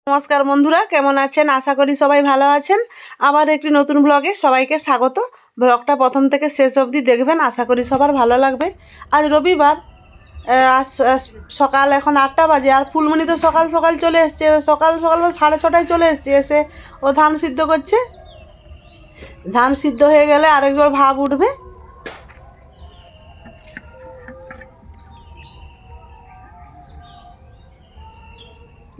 নমস্কার বন্ধুরা, কেমন আছেন? আশা করি সবাই ভালো আছেন। আবার একটি নতুন ব্লগে সবাইকে স্বাগত। ব্লগটা প্রথম থেকে শেষ অবধি দেখবেন, আশা করি সবার ভালো লাগবে। আজ রবিবার, সকাল এখন 8টা বাজে, আর ফুলমণি তো সকাল সকাল চলে এসছে। সকাল সকাল 6:30টায় চলে এসছে। এসে ও ধান সিদ্ধ করছে। ধান সিদ্ধ হয়ে গেলে আরেকবার ভাপ উঠবে।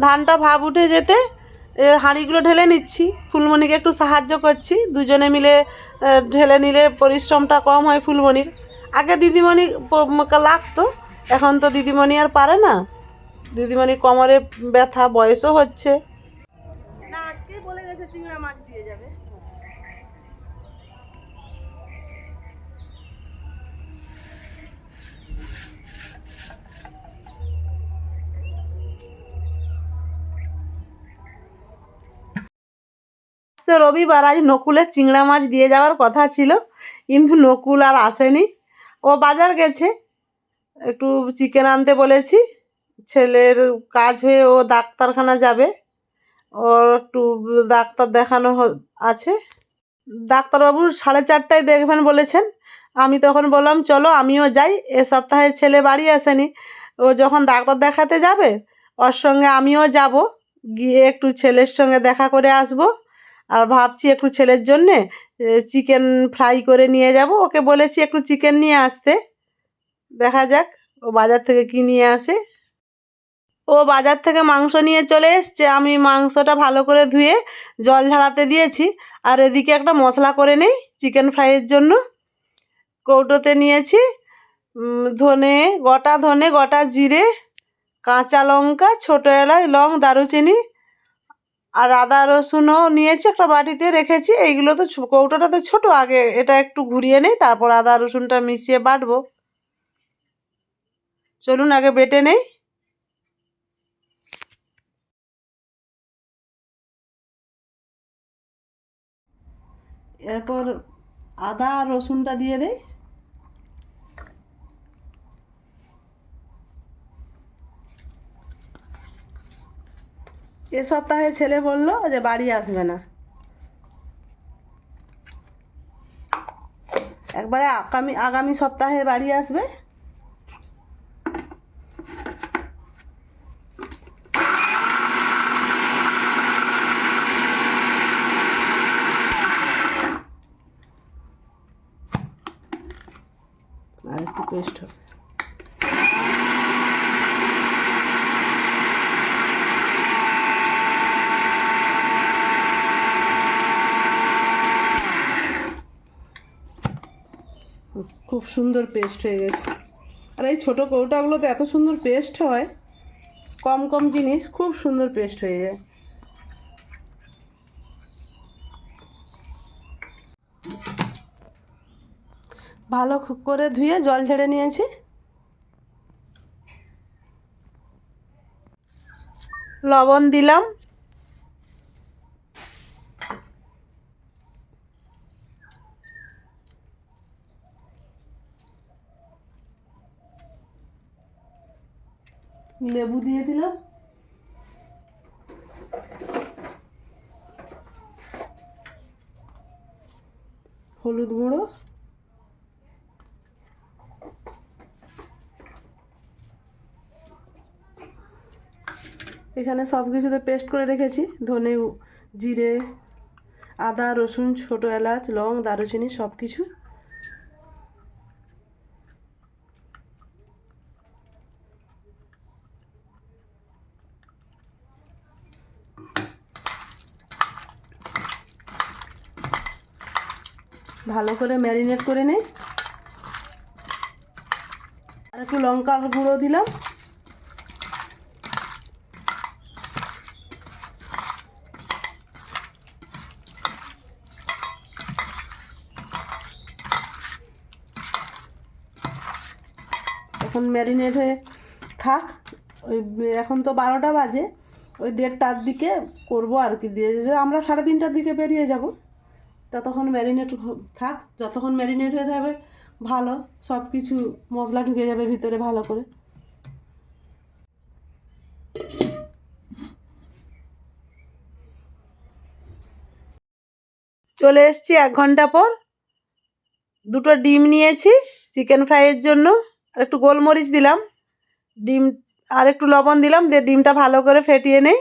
ধানটা ভাপ উঠে যেতে হাঁড়িগুলো ঢেলে নিচ্ছি। ফুলমণিকে একটু সাহায্য করছি। দুজনে মিলে ঢেলে নিলে পরিশ্রমটা কম হয় ফুলমণির। আগে দিদিমণি লাগতো, এখন তো দিদিমণি আর পারে না। দিদিমণির কোমরে ব্যথা, বয়সও হচ্ছে না। আজকেই বলে গেছে চিংড়া মাছ দিয়ে যাবে। তো রবিবার, আজ নকুলের চিংড়া মাছ দিয়ে যাওয়ার কথা ছিল, কিন্তু নকুল আর আসেনি। ও বাজার গেছে, একটু চিকেন আনতে বলেছি। ছেলের কাজ হয়ে ও ডাক্তারখানা যাবে। ওর একটু ডাক্তার দেখানো আছে। ডাক্তারবাবু 4:30টায় দেখবেন বলেছেন। আমি তখন বললাম চলো আমিও যাই। এ সপ্তাহে ছেলে বাড়ি আসেনি। ও যখন ডাক্তার দেখাতে যাবে, ওর সঙ্গে আমিও যাব। গিয়ে একটু ছেলের সঙ্গে দেখা করে আসব। আর ভাবছি একটু ছেলের জন্যে চিকেন ফ্রাই করে নিয়ে যাব। ওকে বলেছি একটু চিকেন নিয়ে আসতে। দেখা যাক ও বাজার থেকে কী নিয়ে আসে। ও বাজার থেকে মাংস নিয়ে চলে এসছে। আমি মাংসটা ভালো করে ধুয়ে জল ঝরাতে দিয়েছি। আর এদিকে একটা মশলা করে নেই চিকেন ফ্রাইয়ের জন্য। কৌটোতে নিয়েছি ধনে, গোটা জিরে, কাঁচা লঙ্কা, ছোটো এলাচ, লং, দারুচিনি আর আদা রসুনও নিয়েছি, একটা বাটিতে রেখেছি। এইগুলো তো কৌটোটা তো ছোটো, আগে এটা একটু ঘুরিয়ে নেই, তারপর আদা রসুনটা মিশিয়ে বাটবো। চলুন আগে বেটে নেই। এরপর আদা আর রসুনটা দিয়ে দেই। এ সপ্তাহে ছেলে বলল যে বাড়ি আসবে না, একবারে আগামী সপ্তাহে বাড়ি আসবে। আর একটু পেস্ট হবে। খুব সুন্দর পেস্ট হয়ে গেছে। আর এই ছোটো কৌটাগুলোতে এত সুন্দর পেস্ট হয়, কম কম জিনিস খুব সুন্দর পেস্ট হয়ে যায়। ভালো করে ধুয়ে জল ঝেড়ে নিয়েছি। লবণ দিলাম। লেবু দিয়ে দিলাম। হলুদ গুঁড়ো, এখানে সব কিছুতে পেস্ট করে রেখেছি। ধনে, জিরে, আদা রসুন, ছোটো এলাচ, লং, দারুচিনি সব কিছু। ভালো করে ম্যারিনেট করে নেই। আর একটু লঙ্কার গুঁড়ো দিলাম। এখন ম্যারিনেট হয়ে থাক। ওই এখন তো 12টা বাজে, ওই 1:30টার দিকে করবো আর কি। দিয়ে আমরা 3:30টার দিকে বেরিয়ে যাব। ততক্ষণ ম্যারিনেট থাক। যতক্ষণ ম্যারিনেট হয়ে যাবে ভালো, সব কিছু মশলা ঢুকে যাবে ভিতরে ভালো করে। চলে এসেছি 1 ঘন্টা পর। দুটো ডিম নিয়েছি চিকেন ফ্রাইয়ের জন্য, আর একটু গোলমরিচ দিলাম, ডিম আর একটু লবণ দিলাম, দিয়ে ডিমটা ভালো করে ফেটিয়ে নেই।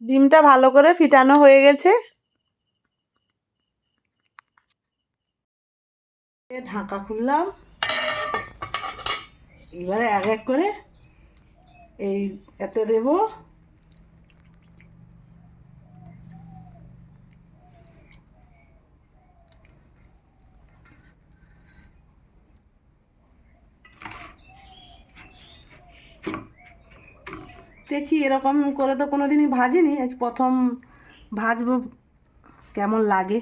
ডিমটা ভালো করে ফিটানো হয়ে গেছে। ঢাকা খুললাম, এবারে এক এক করে এই এতে দেব দেখি, এরকম করে তো কোনোদিনই ভাজিনি, আজ প্রথম ভাজবো, কেমন লাগে।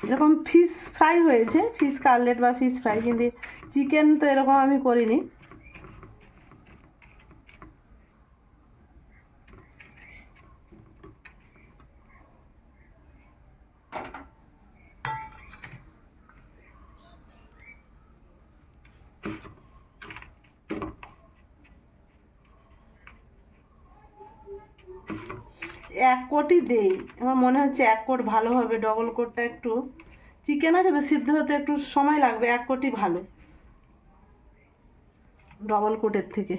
এরকম ফিশ ফ্রাই হয়েছে, ফিশ কাটলেট বা ফিশ ফ্রাই, কিন্তু চিকেন তো এরকম আমি করিনি। এক কোটই দেই, আমার মনে হচ্ছে এক কোট ভালো হবে, ডবল কোটটা একটু, চিকেন আছে তো সিদ্ধ হতে একটু সময় লাগবে, এক কোটই ভালো ডবল কোটের থেকে।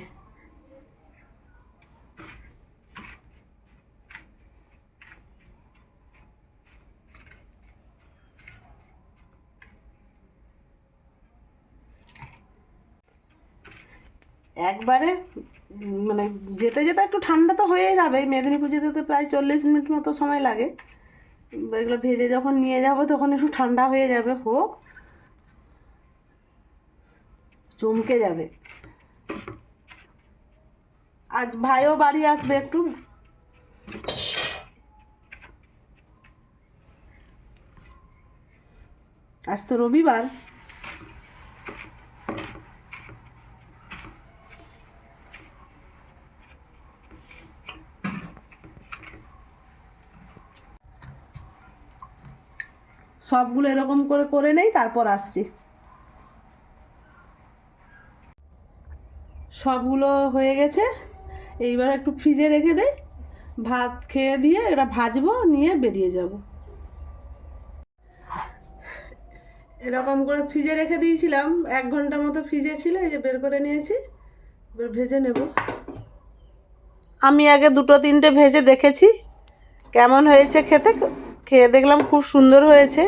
একবারে মানে যেতে যেতে একটু ঠান্ডা তো হয়ে যাবে, মেদিনীপুর যেতে তো প্রায় 40 মিনিট মতো সময় লাগে। এগুলো ভেজে যখন নিয়ে যাব তখন একটু ঠান্ডা হয়ে যাবে, হোক, চমকে যাবে। আজ ভাইও বাড়ি আসবে একটু, আজ তো রবিবার। সবগুলো এরকম করে করে নেই, তারপর আসছি। সবগুলো হয়ে গেছে, এইবার একটু ফ্রিজে রেখে দেই, ভাত খেয়ে দিয়ে এটা ভাজবো, নিয়ে বেরিয়ে যাব। এরকম করে ফ্রিজে রেখে দিয়েছিলাম, 1 ঘন্টা মতো ফ্রিজে ছিল, এই যে বের করে নিয়েছি, এবার ভেজে নেব। আমি আগে 2-3টে ভেজে দেখেছি কেমন হয়েছে খেতে, খেয়ে দেখলাম খুব সুন্দর হয়েছে।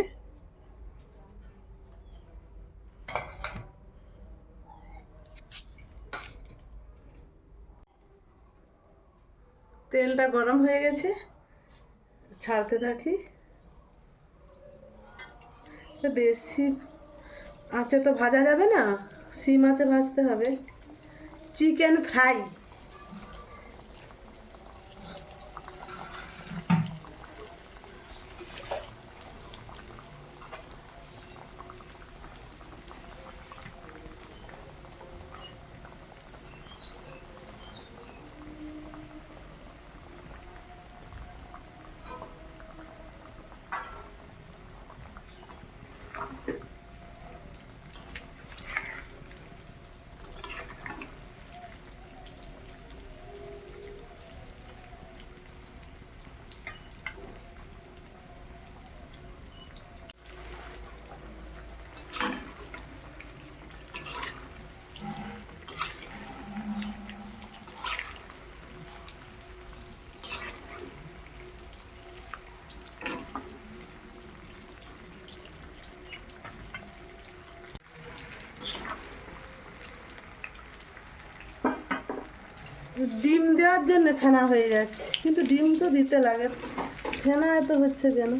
তেলটা গরম হয়ে গেছে, ছাড়তে থাকি। বেশি আঁচে তো ভাজা যাবে না, সিম আঁচে ভাজতে হবে। চিকেন ফ্রাই, ডিম দেওয়ার জন্য ফেনা হয়ে যাচ্ছে, কিন্তু ডিম তো দিতে লাগে, ফেনা এত হচ্ছে যেন,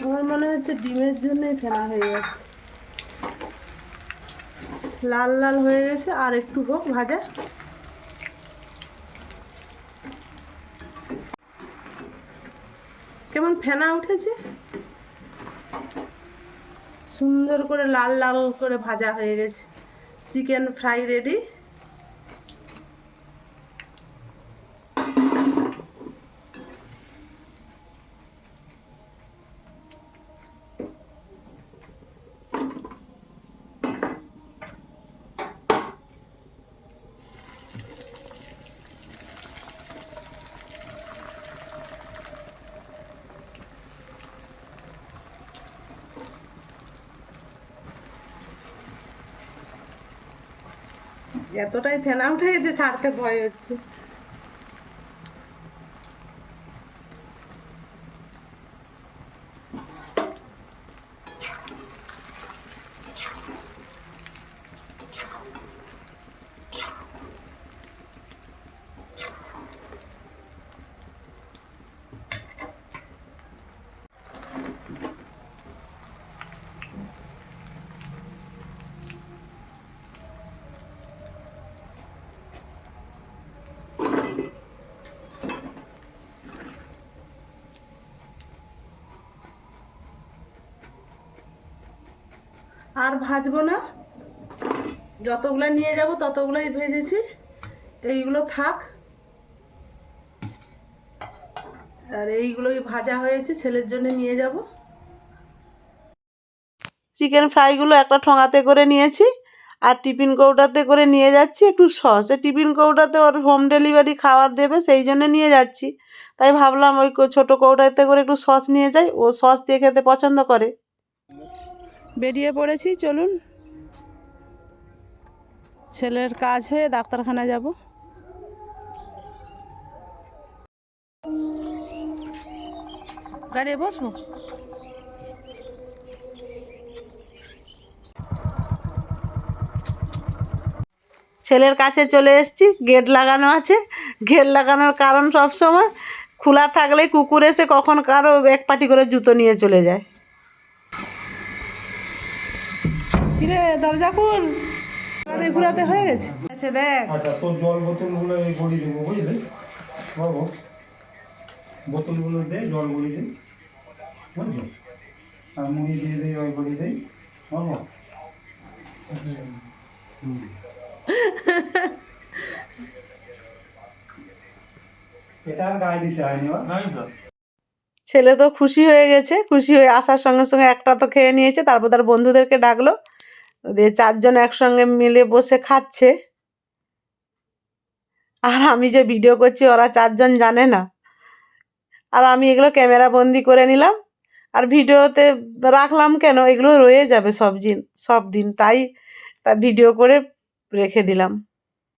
আমার মনে হচ্ছে ডিমের জন্যই ফেনা হয়ে যাচ্ছে। লাল লাল হয়ে গেছে, আর একটু হোক ভাজা। কেমন ফেনা উঠেছে, সুন্দর করে লাল লাল করে ভাজা হয়ে গেছে। Chicken fry ready. এতটাই ফেনা উঠে গেছে ছাড়তে ভয় হচ্ছে। আর ভাজবো না, যতগুলো নিয়ে যাব ততগুলোই ভেজেছি, এইগুলো থাক। আর এইগুলোই ভাজা হয়েছে, ছেলের জন্য নিয়ে যাব। চিকেন ফ্রাইগুলো একটা ঠোঙাতে করে নিয়েছি, আর টিফিন কৌটাতে করে নিয়ে যাচ্ছি একটু সস। টিফিন কৌটাতে ওর হোম ডেলিভারি খাবার দেবে, সেই জন্য নিয়ে যাচ্ছি। তাই ভাবলাম ওই ছোটো কৌটাতে করে একটু সস নিয়ে যাই, ও সস দিয়ে খেতে পছন্দ করে। বেরিয়ে পড়েছি, চলুন। ছেলের কাজ হয়ে ডাক্তারখানা যাব। গাড়ি বসবো। ছেলের কাছে চলে এসেছি, গেট লাগানো আছে। গেট লাগানোর কারণ সব সময় খোলা থাকলে কুকুর এসে কখন কারো এক পাটি করে জুতো নিয়ে চলে যায়। কিরে দরজা খুল, ঘুরাতে হয়ে গেছে। আচ্ছা দেখ, আচ্ছা তোর জল বোতলগুলো গড়ি দেবো বুঝলি বাবু, বোতলগুলো দে, জল গড়ি দিই বুঝলি, আর মুড়ি দিয়ে দিই, ওই গড়ি দিই বাবু। এটা আর গায়ে দিতে হয়নি। ছেলে তো খুশি হয়ে গেছে, খুশি হয়ে আসার সঙ্গে সঙ্গে একটা তো খেয়ে নিয়েছে, তারপর তার বন্ধুদেরকে ডাকলো, দিয়ে চারজন একসঙ্গে মিলে বসে খাচ্ছে। আর আমি যে ভিডিও করছি ওরা চারজন জানে না, আর আমি এগুলো ক্যামেরা বন্দি করে নিলাম। আর ভিডিওতে রাখলাম কেন, এগুলো রয়ে যাবে সব দিন, তাই ভিডিও করে রেখে দিলাম।